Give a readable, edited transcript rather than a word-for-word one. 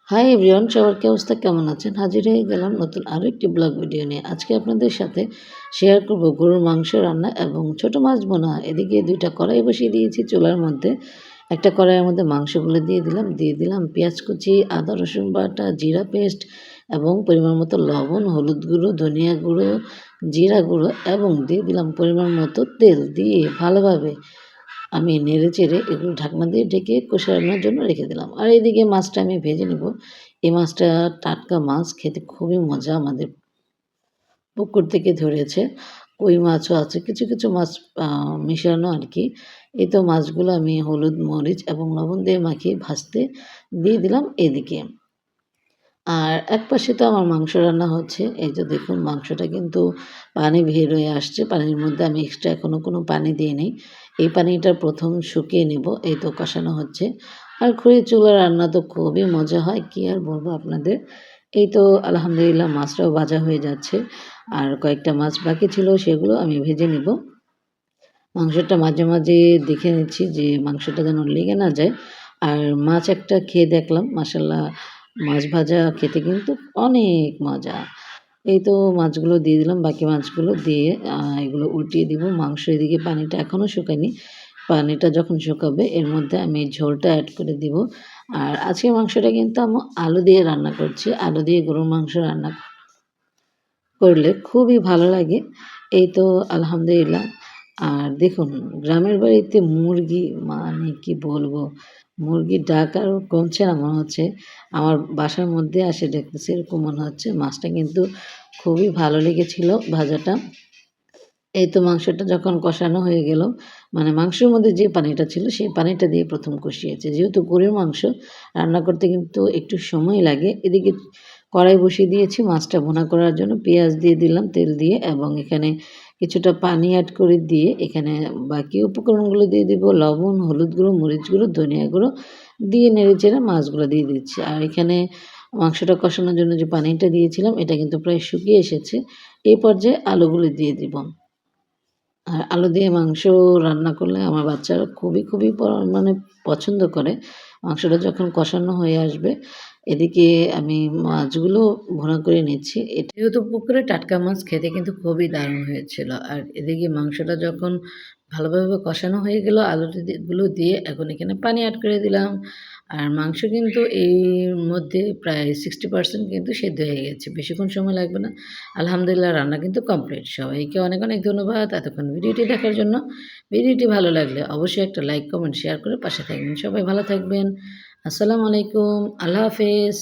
Hi everyone, সবার কি অবস্থা, কেমন আছেন? হাজির হয়ে গেলাম নতুন আরও একটি ব্লগ ভিডিও নিয়ে। আজকে আপনাদের সাথে শেয়ার করব গরুর মাংস রান্না এবং ছোট মাছ বোনা। এদিকে দুইটা কড়াই বসিয়ে দিয়েছি চুলার মধ্যে। একটা কড়াইয়ের মধ্যে মাংসগুলো দিয়ে দিলাম পেঁয়াজ কুচি, আদা রসুন বাটা, জিরা পেস্ট এবং পরিমাণ মতো লবণ, হলুদ গুঁড়ো, ধনিয়া গুঁড়ো, জিরা গুঁড়ো এবং দিয়ে দিলাম পরিমাণ মতো তেল। দিয়ে ভালোভাবে আমি নেড়েচেড়ে এগুলো ঢাকনা দিয়ে ঢেকে কষানোর জন্য রেখে দিলাম। আর এদিকে মাছটা আমি ভেজে নেব। এই মাছটা টাটকা মাছ, খেতে খুবই মজা। আমাদের পুকুর থেকে ধরেছে। কই মাছও আছে, কিছু কিছু মাছ মিশানো আর কি। এই তো মাছগুলো আমি হলুদ, মরিচ এবং লবণ দিয়ে মাখিয়ে ভাজতে দিয়ে দিলাম এদিকে। আর একপাশে তো আমার মাংস রান্না হচ্ছে। এই যে দেখুন, মাংসটা কিন্তু পানি বের হয়ে আসছে। পানির মধ্যে আমি এক্সট্রা এখনও কোনো পানি দিইনি। এই পানিটা প্রথম শুকিয়ে নেব। এই তো কষানো হচ্ছে। আর খড়ির চুলার রান্না তো খুবই মজা হয়, কী আর বলবো আপনাদের। এই তো আলহামদুলিল্লাহ মাছটাও ভাজা হয়ে যাচ্ছে। আর কয়েকটা মাছ বাকি ছিল, সেগুলো আমি ভেজে নেব। মাংসটা মাঝে মাঝে দেখে নিচ্ছি যে মাংসটা যেন লেগে না যায়। আর মাছ একটা খেয়ে দেখলাম, মাশাআল্লাহ মাছ ভাজা খেতে কিন্তু অনেক মজা। এই তো মাছগুলো দিয়ে দিলাম, বাকি মাছগুলো দিয়ে এগুলো উল্টিয়ে দিব। মাংস এদিকে পানিটা এখনও শুকায়নি। পানিটা যখন শুকাবে এর মধ্যে আমি ঝোলটা অ্যাড করে দিব। আর আজকে মাংসটা কিন্তু আমি আলু দিয়ে রান্না করছি। আলু দিয়ে গরুর মাংস রান্না করলে খুবই ভালো লাগে। এই তো আলহামদুলিল্লাহ। আর দেখুন, গ্রামের বাড়িতে মুরগি মানে কি বলবো, মুরগির ডাক আর কমছে না মনে হচ্ছে। আমার বাসার মধ্যে আসে ডাকতেছে এরকম মনে হচ্ছে। মাছটা কিন্তু খুবই ভালো লেগেছিল ভাজাটা। এই তো মাংসটা যখন কষানো হয়ে গেল, মানে মাংসের মধ্যে যে পানিটা ছিল সেই পানিটা দিয়ে প্রথম কষিয়েছি। যেহেতু গরুর মাংস রান্না করতে কিন্তু একটু সময় লাগে। এদিকে কড়াই বসিয়ে দিয়েছি মাছটা ভুনা করার জন্য। পেঁয়াজ দিয়ে দিলাম তেল দিয়ে এবং এখানে কিছুটা পানি অ্যাড করে দিয়ে এখানে বাকি উপকরণগুলো দিয়ে দিব। লবণ, হলুদ গুঁড়ো, মরিচ গুঁড়ো, ধনিয়া গুঁড়ো দিয়ে নেড়েচেড়ে মাছগুলো দিয়ে দিচ্ছি। আর এখানে মাংসটা কষানোর জন্য যে পানিটা দিয়েছিলাম এটা কিন্তু প্রায় শুকিয়ে এসেছে। এই পর্যায়ে আলুগুলো দিয়ে দিব। আর আলু দিয়ে মাংস রান্না করলে আমার বাচ্চারা খুবই মানে পছন্দ করে। মাংসটা যখন কষানো হয়ে আসবে, এদিকে আমি মাছগুলো ভুনা করে নিচ্ছি। এটা যেহেতু পুকুরে টাটকা মাছ, খেতে কিন্তু খুবই দারুণ হয়েছিল। আর এদিকে মাংসটা যখন ভালোভাবে কষানো হয়ে গেল, গুলো দিয়ে এখন এখানে পানি এড করে দিলাম। আর মাংস কিন্তু এর মধ্যে প্রায় 60% কিন্তু সেদ্ধ হয়ে গেছে। বেশিক্ষণ সময় লাগবে না। আলহামদুলিল্লাহ রান্না কিন্তু কমপ্লিট। সবাইকে অনেক ধন্যবাদ এতক্ষণ ভিডিওটি দেখার জন্য। ভিডিওটি ভালো লাগলে অবশ্যই একটা লাইক, কমেন্ট, শেয়ার করে পাশে থাকবেন। সবাই ভালো থাকবেন। আসসালামু আলাইকুম। আল্লাহ হাফেজ।